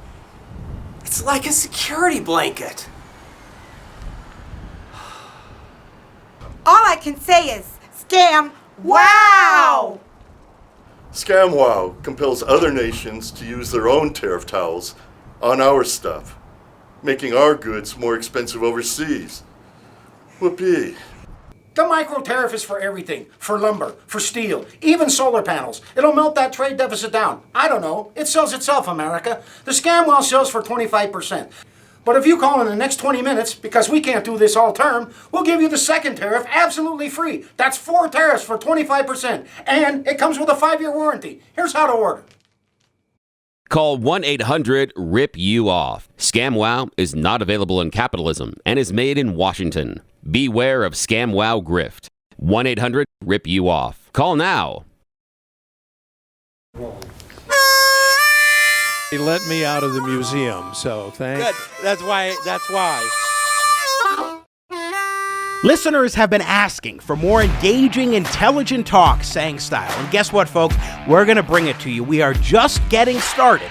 It's like a security blanket. All I can say is, scam, wow! ScamWow compels other nations to use their own tariff towels on our stuff, making our goods more expensive overseas. Whoopee. The micro tariff is for everything. For lumber, for steel, even solar panels. It'll melt that trade deficit down. I don't know. It sells itself, America. The ScamWow sells for 25%. But if you call in the next 20 minutes, because we can't do this all term, we'll give you the second tariff absolutely free. That's 4 tariffs for 25%. And it comes with a 5-year warranty. Here's how to order. Call 1-800-RIP-YOU-OFF. ScamWow is not available in capitalism and is made in Washington. Beware of ScamWow grift. 1-800-RIP-YOU-OFF. Call now. He let me out of the museum, so thanks. Good. That's why. Listeners have been asking for more engaging, intelligent talk, saying style. And guess what, folks? We're going to bring it to you. We are just getting started.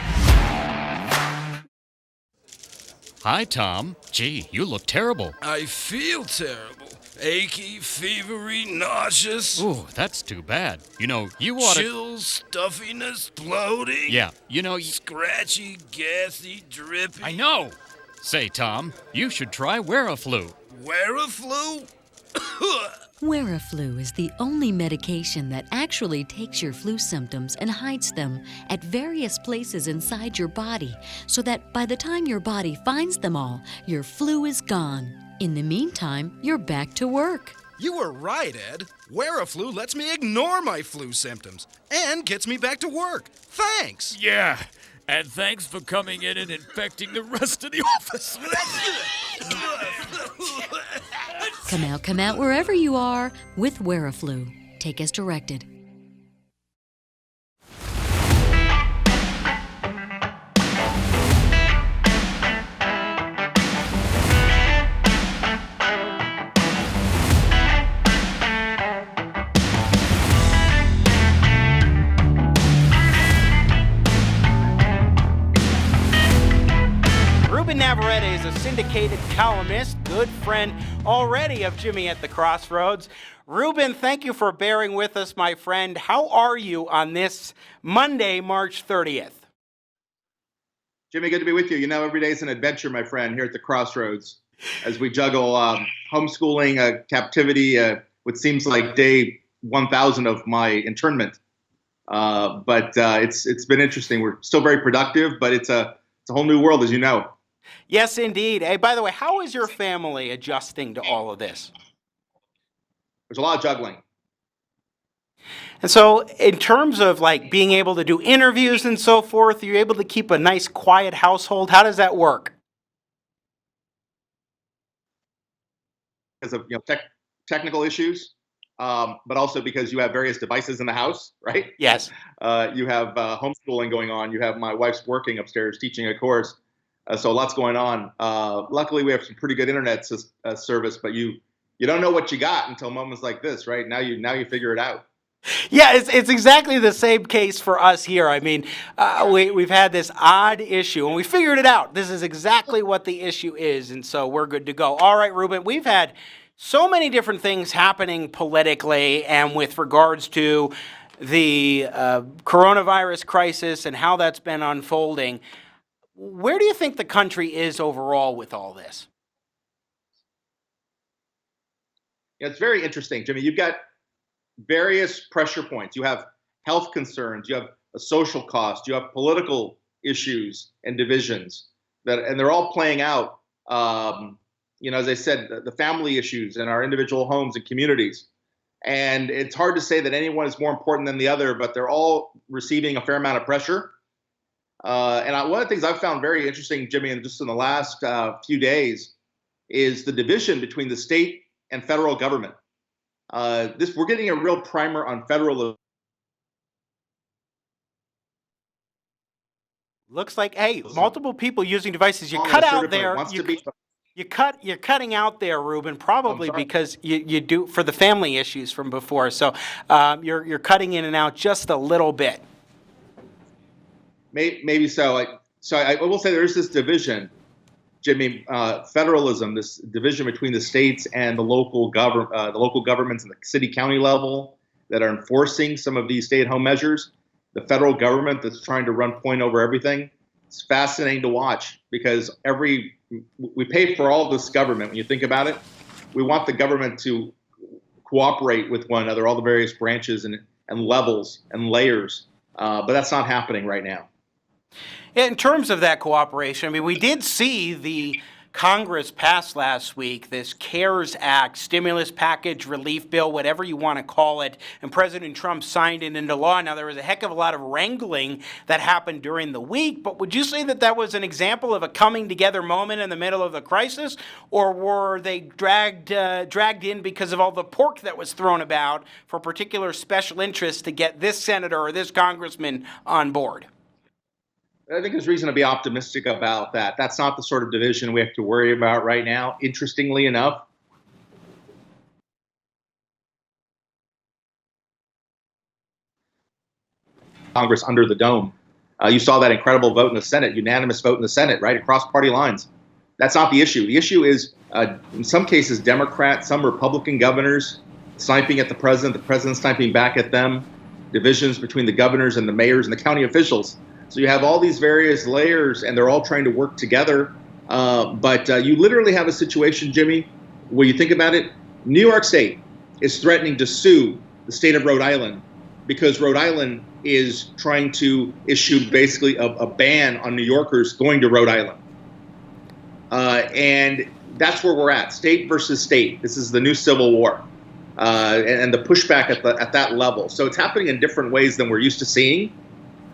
Hi, Tom. Gee, you look terrible. I feel terrible. Achy, fevery, nauseous. Ooh, that's too bad. You know, you ought to... Chills, stuffiness, bloating. Yeah, you know... Scratchy, gassy, drippy. I know. Say, Tom, you should try Wearaflu. Wearaflu? Wearaflu is the only medication that actually takes your flu symptoms and hides them at various places inside your body, so that by the time your body finds them all, your flu is gone. In the meantime, you're back to work. You were right, Ed. Wearaflu lets me ignore my flu symptoms and gets me back to work. Thanks. Yeah, and thanks for coming in and infecting the rest of the office. Come out wherever you are with Wearaflu. Take as directed. Ruben Navarrette is a syndicated columnist, good friend already of Jimmy at the Crossroads. Ruben, thank you for bearing with us, my friend. How are you on this Monday, March 30th? Jimmy, good to be with you. You know, every day is an adventure, my friend, here at the Crossroads, as we juggle homeschooling, captivity, what seems like day 1,000 of my internment. But it's been interesting. We're still very productive, but it's a whole new world, as you know. Yes, indeed. Hey, by the way, how is your family adjusting to all of this? There's a lot of juggling. And so in terms of like being able to do interviews and so forth, you're able to keep a nice quiet household. How does that work? Because of technical issues, but also because you have various devices in the house, right? Yes. You have homeschooling going on. You have my wife's working upstairs teaching a course. So lots going on. Luckily, we have some pretty good internet service, but you don't know what you got until moments like this, right? Now you figure it out. Yeah, it's exactly the same case for us here. I mean, we've had this odd issue, and we figured it out. This is exactly what the issue is, and so we're good to go. All right, Ruben, we've had so many different things happening politically and with regards to the coronavirus crisis and how that's been unfolding. Where do you think the country is overall with all this? Yeah, it's very interesting, Jimmy. You've got various pressure points. You have health concerns, you have a social cost, you have political issues and divisions and they're all playing out. As I said, the family issues in our individual homes and communities. And it's hard to say that anyone is more important than the other, but they're all receiving a fair amount of pressure. One of the things I've found very interesting, Jimmy, and just in the last few days, is the division between the state and federal government. We're getting a real primer on federalism. Looks like, hey, multiple people using devices. You cut out there. You're cutting out there, Ruben, probably because you do for the family issues from before. So you're cutting in and out just a little bit. Maybe so. I will say there is this division, Jimmy, federalism, this division between the states and the local governments and the city county level that are enforcing some of these stay-at-home measures. The federal government that's trying to run point over everything. It's fascinating to watch because we pay for all this government. When you think about it, we want the government to cooperate with one another, all the various branches and levels and layers, but that's not happening right now. In terms of that cooperation, I mean, we did see the Congress pass last week this CARES Act, stimulus package, relief bill, whatever you want to call it, and President Trump signed it into law. Now, there was a heck of a lot of wrangling that happened during the week, but would you say that that was an example of a coming together moment in the middle of the crisis, or were they dragged in because of all the pork that was thrown about for particular special interests to get this senator or this congressman on board? I think there's reason to be optimistic about that. That's not the sort of division we have to worry about right now. Interestingly enough, Congress under the dome. You saw that incredible vote in the Senate, unanimous vote in the Senate, right, across party lines. That's not the issue. The issue is, in some cases, Democrats, some Republican governors sniping at the president sniping back at them, divisions between the governors and the mayors and the county officials. So you have all these various layers, and they're all trying to work together. But you literally have a situation, Jimmy, where you think about it, New York State is threatening to sue the state of Rhode Island because Rhode Island is trying to issue basically a ban on New Yorkers going to Rhode Island. And that's where we're at, state versus state. This is the new civil war and the pushback at that level. So it's happening in different ways than we're used to seeing.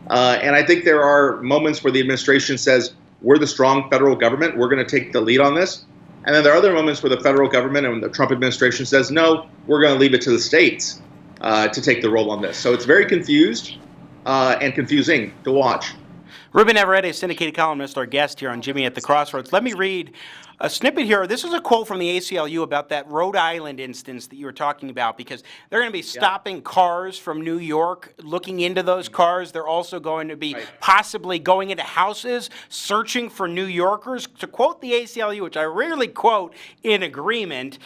And I think there are moments where the administration says, we're the strong federal government, we're going to take the lead on this. And then there are other moments where the federal government and the Trump administration says, no, we're going to leave it to the states to take the role on this. So it's very confused and confusing to watch. Ruben Navarrette, a syndicated columnist, our guest here on Jimmy at the Crossroads. Let me read a snippet here. This is a quote from the ACLU about that Rhode Island instance that you were talking about, because they're going to be stopping cars from New York, looking into those cars. They're also going to be possibly going into houses, searching for New Yorkers. To quote the ACLU, which I rarely quote in agreement,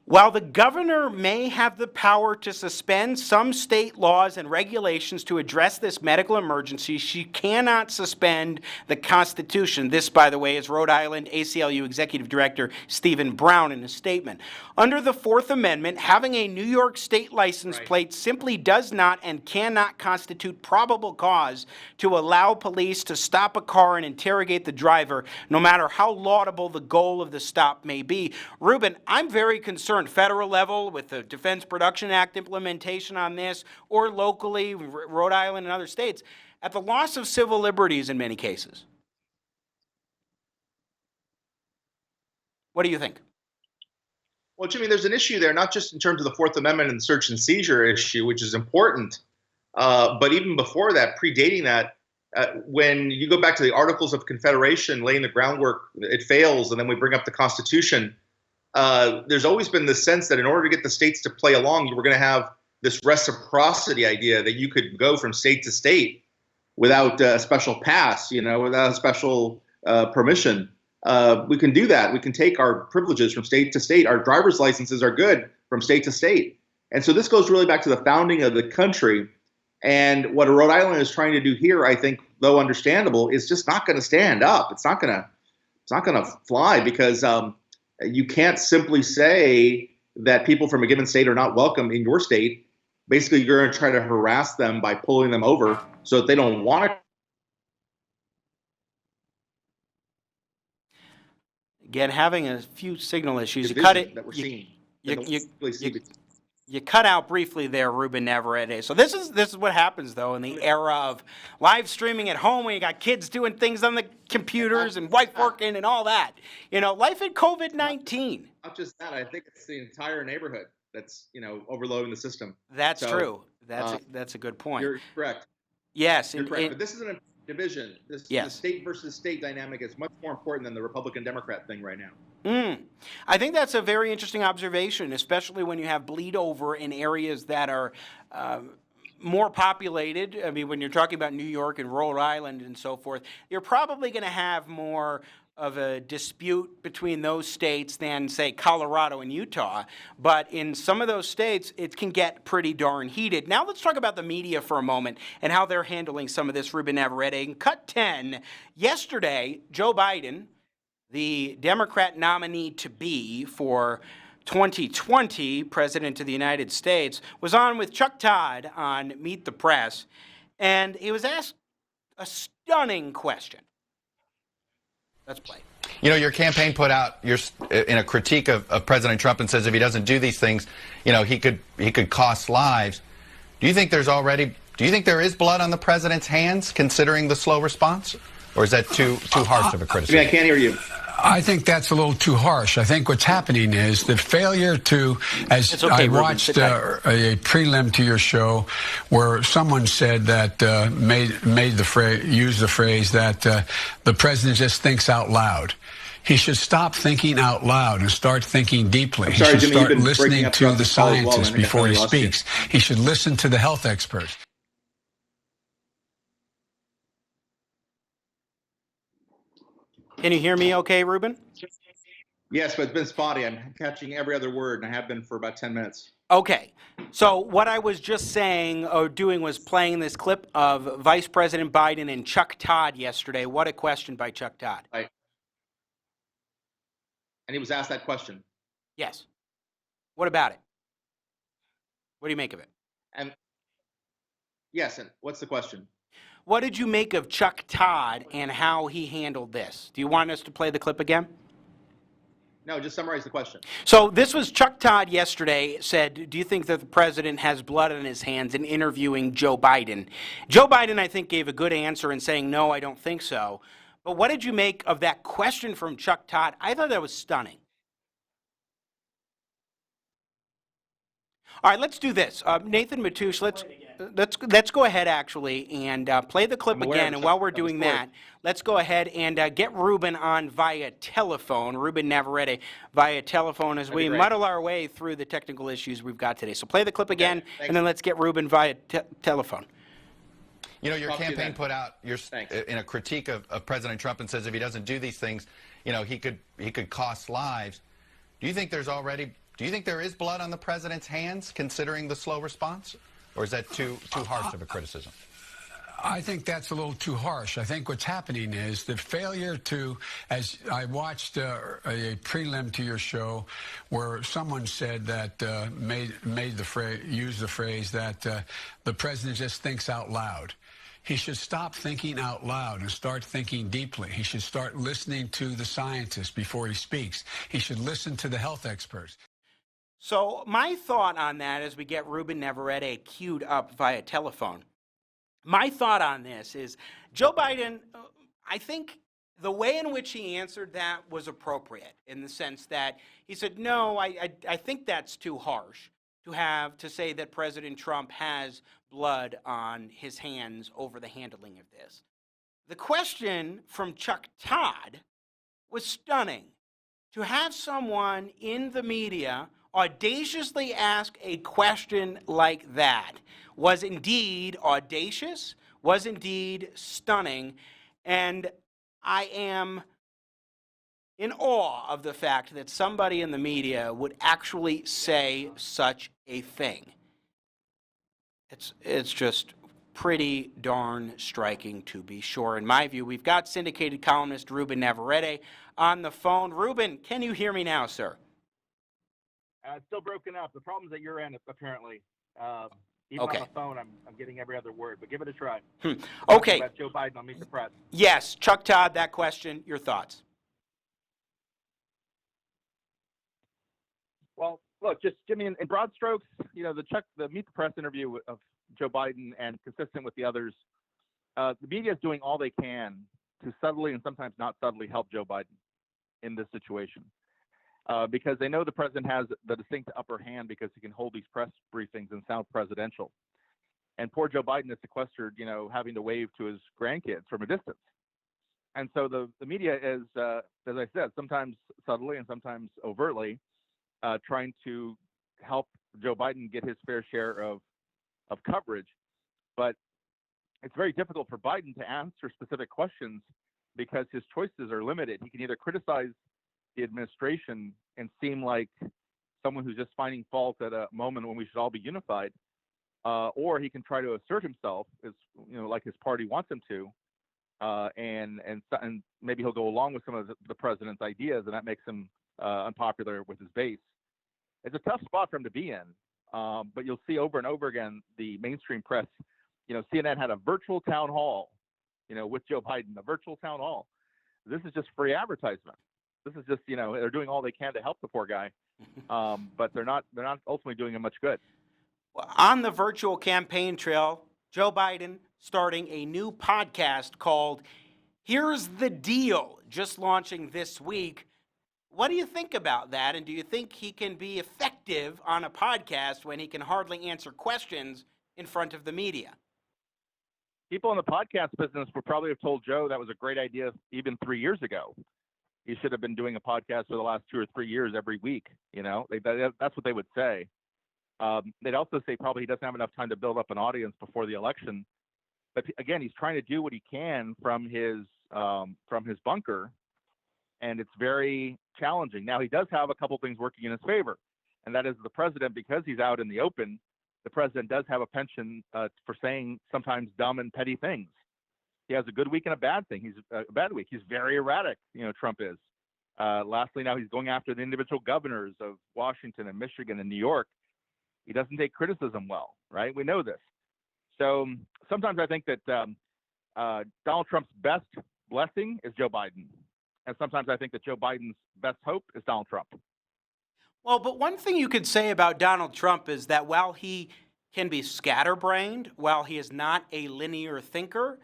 while the governor may have the power to suspend some state laws and regulations to address this medical emergency, she cannot suspend the Constitution. This, by the way, is Rhode Island ACLU Executive Director Stephen Brown in a statement. Under the Fourth Amendment, having a New York state license plate simply does not and cannot constitute probable cause to allow police to stop a car and interrogate the driver, no matter how laudable the goal of the stop may be. Ruben, I'm very concerned. Federal level with the Defense Production Act implementation on this, or locally, Rhode Island and other states, at the loss of civil liberties in many cases. What do you think? Well, Jimmy, there's an issue there, not just in terms of the Fourth Amendment and the search and seizure issue, which is important, but even before that, predating that, when you go back to the Articles of Confederation, laying the groundwork, it fails, and then we bring up the Constitution. There's always been this sense that in order to get the states to play along, you were going to have this reciprocity idea that you could go from state to state without a special pass, without a special permission. We can do that. We can take our privileges from state to state. Our driver's licenses are good from state to state. And so this goes really back to the founding of the country. And what Rhode Island is trying to do here, I think, though understandable, is just not going to stand up. It's not going to fly, because you can't simply say that people from a given state are not welcome in your state. Basically, you're going to try to harass them by pulling them over so that they don't want to. Again, having a few signal issues. You cut it. That we're seeing. You cut out briefly there, Ruben Navarrette. So this is what happens, though, in the era of live streaming at home, when you got kids doing things on the computers and wife working and all that. Life in COVID-19. Not just that. I think it's the entire neighborhood that's overloading the system. That's true. That's a good point. You're correct. Yes, you're correct. But this isn't a division. The state versus state dynamic is much more important than the Republican-Democrat thing right now. I think that's a very interesting observation, especially when you have bleed over in areas that are more populated. I mean, when you're talking about New York and Rhode Island and so forth, you're probably going to have more of a dispute between those states than, say, Colorado and Utah. But in some of those states, it can get pretty darn heated. Now let's talk about the media for a moment and how they're handling some of this, Ruben Navarrette. In Cut 10, yesterday, Joe Biden, the Democrat nominee to be for 2020 President of the United States, was on with Chuck Todd on Meet the Press, and he was asked a stunning question. Let's play. Your campaign put out in a critique of President Trump and says if he doesn't do these things, he could cost lives. Do you think there is blood on the president's hands, considering the slow response? Or is that too harsh of a criticism? I can't hear you. I think that's a little too harsh. I think what's happening is the failure to, I watched a prelim to your show where someone said that used the phrase that the president just thinks out loud. He should stop thinking out loud and start thinking deeply. He should start listening to the scientists before he speaks. He should listen to the health experts. Can you hear me okay, Ruben? Yes, but it's been spotty. I'm catching every other word, and I have been for about 10 minutes. Okay. So what I was just saying or doing was playing this clip of Vice President Biden and Chuck Todd yesterday. What a question by Chuck Todd. Right. And he was asked that question. Yes. What about it? What do you make of it? And yes, and what's the question? What did you make of Chuck Todd and how he handled this? Do you want us to play the clip again? No, just summarize the question. So this was Chuck Todd yesterday said, do you think that the president has blood on his hands in interviewing Joe Biden? Joe Biden, I think, gave a good answer in saying, no, I don't think so. But what did you make of that question from Chuck Todd? I thought that was stunning. All right, let's do this. Nathan Matoush, let's go ahead, actually, and play the clip again. And while we're doing that, let's go ahead and get Ruben on via telephone, Ruben Navarrette via telephone, as we muddle our way through the technical issues we've got today. So play the clip again, and then let's get Ruben via telephone. Your campaign put out in a critique of President Trump and says if he doesn't do these things, he could cost lives. Do you think there is blood on the president's hands, considering the slow response? Or is that too harsh of a criticism? I think that's a little too harsh. I think what's happening is the failure to, as I watched a prelim to your show where someone said that used the phrase that the president just thinks out loud. He should stop thinking out loud and start thinking deeply. He should start listening to the scientists before he speaks. He should listen to the health experts. So my thought on that, as we get Ruben Navarrette queued up via telephone, my thought on this is Joe Biden, I think the way in which he answered that was appropriate in the sense that he said, no, I think that's too harsh to say that President Trump has blood on his hands over the handling of this. The question from Chuck Todd was stunning. To have someone in the media audaciously ask a question like that was indeed audacious, was indeed stunning, and I am in awe of the fact that somebody in the media would actually say such a thing. It's just pretty darn striking, to be sure, in my view. We've got syndicated columnist Ruben Navarrette on the phone. Ruben, can you hear me now, sir? It's still broken up. The problem's at your end, apparently. Even Okay. on the phone, I'm getting every other word, but give it a try. Okay. About Joe Biden on Meet the Press. Yes, Chuck Todd, that question, your thoughts? Well, look, just Jimmy, in broad strokes, the Meet the Press interview of Joe Biden, and consistent with the others, the media is doing all they can to subtly and sometimes not subtly help Joe Biden in this situation. Because they know the president has the distinct upper hand because he can hold these press briefings and sound presidential. And poor Joe Biden is sequestered, having to wave to his grandkids from a distance. And so the media is, as I said, sometimes subtly and sometimes overtly trying to help Joe Biden get his fair share of coverage. But it's very difficult for Biden to answer specific questions because his choices are limited. He can either criticize the administration and seem like someone who's just finding fault at a moment when we should all be unified, or he can try to assert himself as like his party wants him to, and maybe he'll go along with some of the president's ideas, and that makes him unpopular with his base. It's a tough spot for him to be in, but you'll see over and over again the mainstream press. CNN had a virtual town hall, with Joe Biden, a virtual town hall. This is just free advertisement. This is just, they're doing all they can to help the poor guy, but they're not ultimately doing him much good. On the virtual campaign trail, Joe Biden starting a new podcast called Here's the Deal, just launching this week. What do you think about that? And do you think he can be effective on a podcast when he can hardly answer questions in front of the media? People in the podcast business would probably have told Joe that was a great idea even 3 years ago. He should have been doing a podcast for the last 2 or 3 years every week. That's what they would say. They'd also say probably he doesn't have enough time to build up an audience before the election. But again, he's trying to do what he can from his bunker, and it's very challenging. Now, he does have a couple things working in his favor, and that is the president, because he's out in the open, the president does have a penchant for saying sometimes dumb and petty things. He has a good week and a bad thing. He's a bad week. He's very erratic. Trump is. Lastly, now he's going after the individual governors of Washington and Michigan and New York. He doesn't take criticism well, right? We know this. So sometimes I think that Donald Trump's best blessing is Joe Biden. And sometimes I think that Joe Biden's best hope is Donald Trump. Well, but one thing you could say about Donald Trump is that while he can be scatterbrained, while he is not a linear thinker,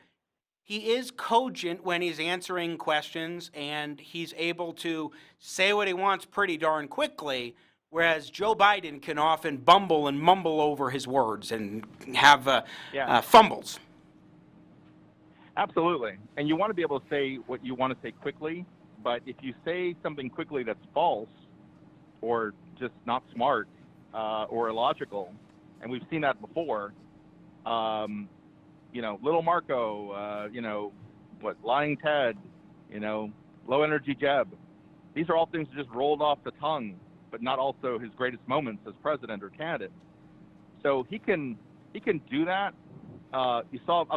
he is cogent when he's answering questions, and he's able to say what he wants pretty darn quickly, whereas Joe Biden can often bumble and mumble over his words and have fumbles. Absolutely. And you want to be able to say what you want to say quickly, but if you say something quickly that's false or just not smart or illogical, and we've seen that before, Little Marco, Lying Ted, Low Energy Jeb. These are all things that just rolled off the tongue, but not also his greatest moments as president or candidate. So he can do that. I'll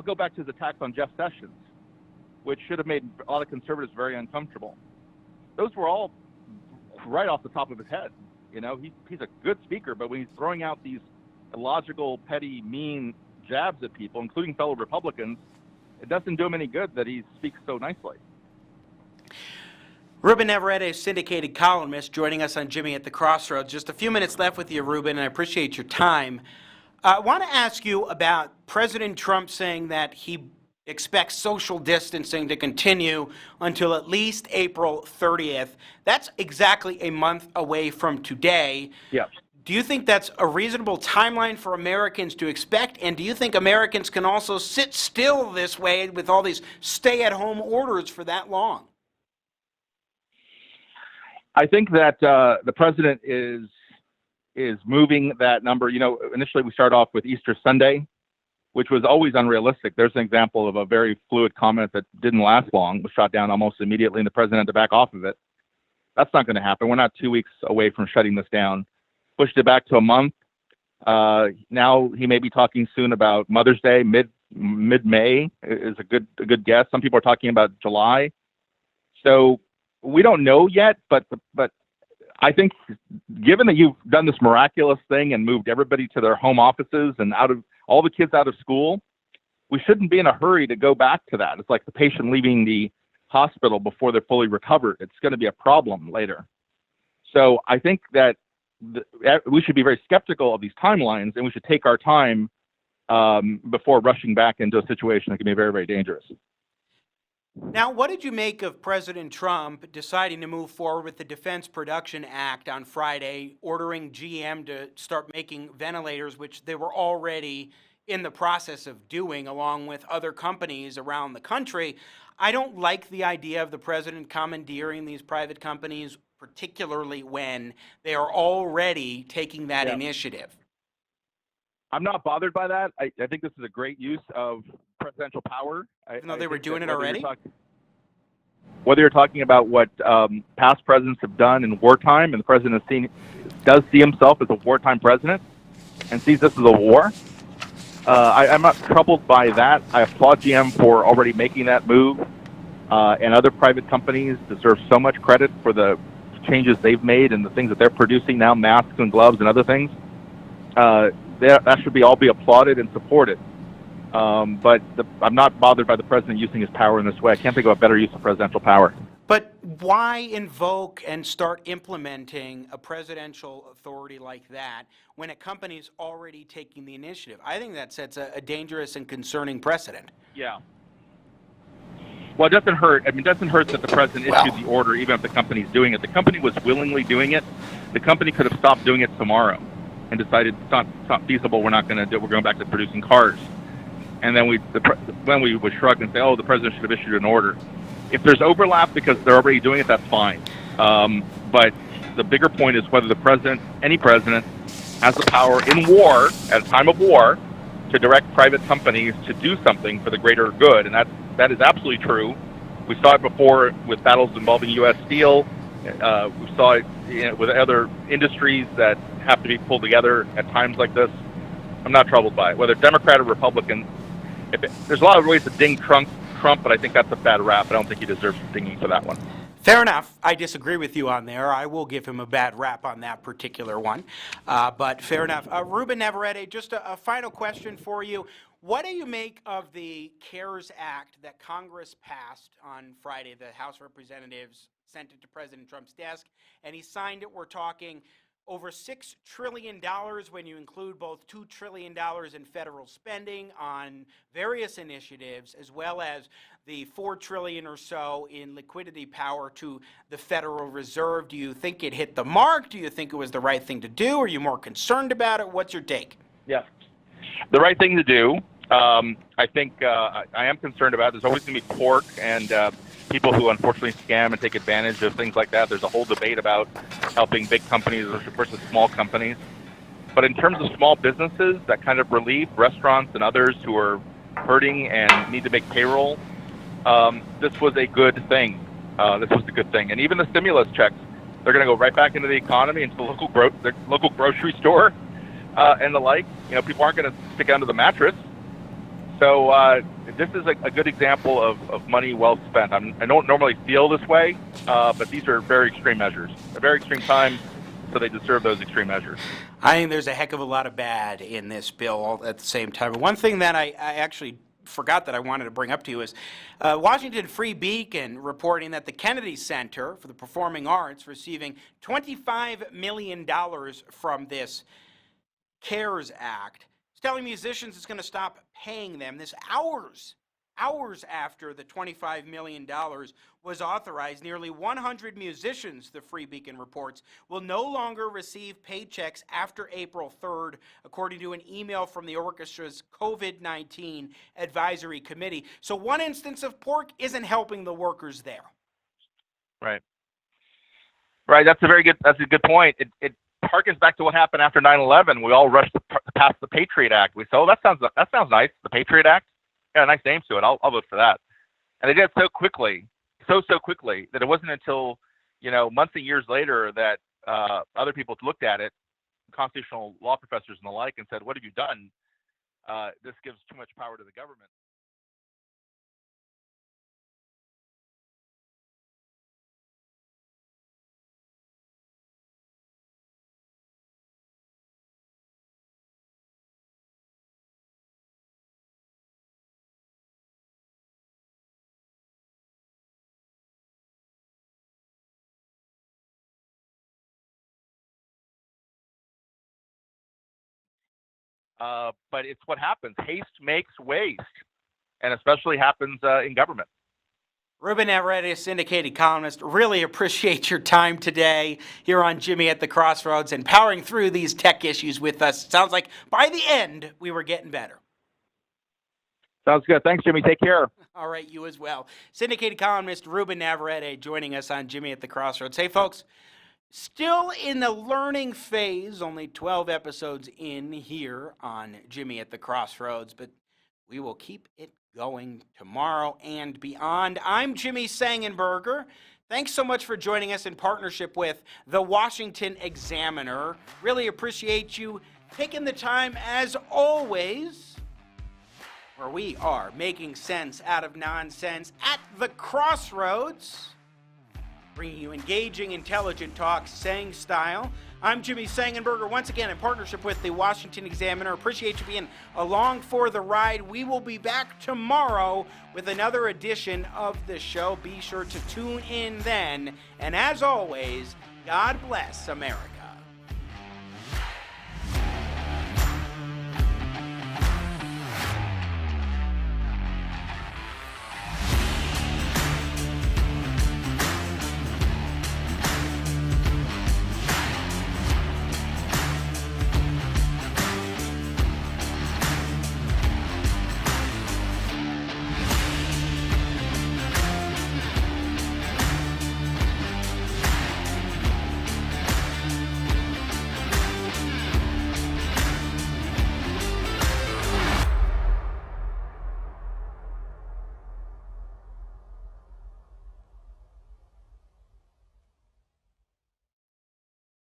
go back to his attacks on Jeff Sessions, which should have made a lot of conservatives very uncomfortable. Those were all right off the top of his head. He's a good speaker, but when he's throwing out these illogical, petty, mean jabs at people, including fellow Republicans, it doesn't do him any good that he speaks so nicely. Ruben Navarrette, syndicated columnist, joining us on Jimmy at the Crossroads. Just a few minutes left with you, Ruben, and I appreciate your time. I want to ask you about President Trump saying that he expects social distancing to continue until at least April 30th. That's exactly a month away from today. Yeah. Do you think that's a reasonable timeline for Americans to expect? And do you think Americans can also sit still this way with all these stay-at-home orders for that long? I think that the president is moving that number. You know, initially we started off with Easter Sunday, which was always unrealistic. There's an example of a very fluid comment that didn't last long, was shot down almost immediately, and the president had to back off of it. That's not going to happen. We're not 2 weeks away from shutting this down. Pushed it back to a month. Now he may be talking soon about Mother's Day, mid-May is a good guess. Some people are talking about July. So we don't know yet, but I think given that you've done this miraculous thing and moved everybody to their home offices and out of all the kids out of school, we shouldn't be in a hurry to go back to that. It's like the patient leaving the hospital before they're fully recovered. It's going to be a problem later. So I think that we should be very skeptical of these timelines, and we should take our time before rushing back into a situation that can be very, very dangerous. Now, what did you make of President Trump deciding to move forward with the Defense Production Act on Friday, ordering GM to start making ventilators, which they were already in the process of doing along with other companies around the country? I don't like the idea of the president commandeering these private companies, particularly when they are already taking that initiative. I'm not bothered by that. I think this is a great use of presidential power. Even though they were doing it already? Whether you're talking about what past presidents have done in wartime, and the president does see himself as a wartime president and sees this as a war, I'm not troubled by that. I applaud GM for already making that move, and other private companies deserve so much credit for the changes they've made and the things that they're producing now, masks and gloves and other things. That should all be applauded and supported. But I'm not bothered by the president using his power in this way. I can't think of a better use of presidential power. But why invoke and start implementing a presidential authority like that when a company's already taking the initiative? I think that sets a dangerous and concerning precedent. Yeah. Well, it doesn't hurt. I mean, it doesn't hurt that the president issued the order, even if the company's doing it. The company was willingly doing it. The company could have stopped doing it tomorrow and decided it's not feasible. We're not going to do it. We're going back to producing cars. And then we would shrug and say, oh, the president should have issued an order. If there's overlap because they're already doing it, that's fine. But the bigger point is whether the president, any president, has the power in war, at a time of war, to direct private companies to do something for the greater good. And that is absolutely true. We saw it before with battles involving U.S. Steel. We saw it with other industries that have to be pulled together at times like this. I'm not troubled by it, whether Democrat or Republican. There's a lot of ways to ding Trump, but I think that's a bad rap. I don't think he deserves dinging for that one. Fair enough. I disagree with you on there. I will give him a bad rap on that particular one. But fair enough. Ruben Navarrette, just a final question for you. What do you make of the CARES Act that Congress passed on Friday? The House of Representatives sent it to President Trump's desk, and he signed it. We're talking over $6 trillion when you include both $2 trillion in federal spending on various initiatives, as well as the $4 trillion or so in liquidity power to the Federal Reserve. Do you think it hit the mark? Do you think it was the right thing to do? Are you more concerned about it? What's your take? Yeah, the right thing to do. I think I am concerned about it. There's always going to be pork and people who unfortunately scam and take advantage of things like that. There's a whole debate about helping big companies versus small companies. But in terms of small businesses, that kind of relief, restaurants and others who are hurting and need to make payroll, this was a good thing. This was a good thing. And even the stimulus checks, they're going to go right back into the economy, into the local grocery store and the like. You know, people aren't going to stick under the mattress. So this is a good example of money well spent. I don't normally feel this way, but these are very extreme measures. A very extreme time, so they deserve those extreme measures. I think there's a heck of a lot of bad in this bill all at the same time. But one thing that I actually forgot that I wanted to bring up to you is Washington Free Beacon reporting that the Kennedy Center for the Performing Arts receiving $25 million from this CARES Act, telling musicians it's going to stop paying them this hours Hours after the $25 million was authorized, nearly 100 musicians, the Free Beacon reports, will no longer receive paychecks after April 3rd, according to an email from the orchestra's COVID-19 advisory committee. So one instance of pork isn't helping the workers there. Right. Right. That's a good point. It harkens back to what happened after 9/11. We all rushed to pass the Patriot Act. We said, "Oh, that sounds nice. The Patriot Act. Yeah, a nice name to it. I'll vote for that." And they did it so quickly that it wasn't until, months and years later that other people looked at it, constitutional law professors and the like, and said, "What have you done? This gives too much power to the government." But it's what happens. Haste makes waste, and especially happens in government. Ruben Navarrette, syndicated columnist, really appreciate your time today here on Jimmy at the Crossroads and powering through these tech issues with us. Sounds like by the end, we were getting better. Sounds good. Thanks, Jimmy. Take care. All right, you as well. Syndicated columnist Ruben Navarrette joining us on Jimmy at the Crossroads. Hey, folks, still in the learning phase, only 12 episodes in here on Jimmy at the Crossroads, but we will keep it going tomorrow and beyond. I'm Jimmy Sengenberger. Thanks so much for joining us in partnership with the Washington Examiner. Really appreciate you taking the time, as always, where we are making sense out of nonsense at the Crossroads, bringing you engaging, intelligent talk, saying style. I'm Jimmy Sengenberger, once again in partnership with the Washington Examiner. Appreciate you being along for the ride. We will be back tomorrow with another edition of the show. Be sure to tune in then. And as always, God bless America.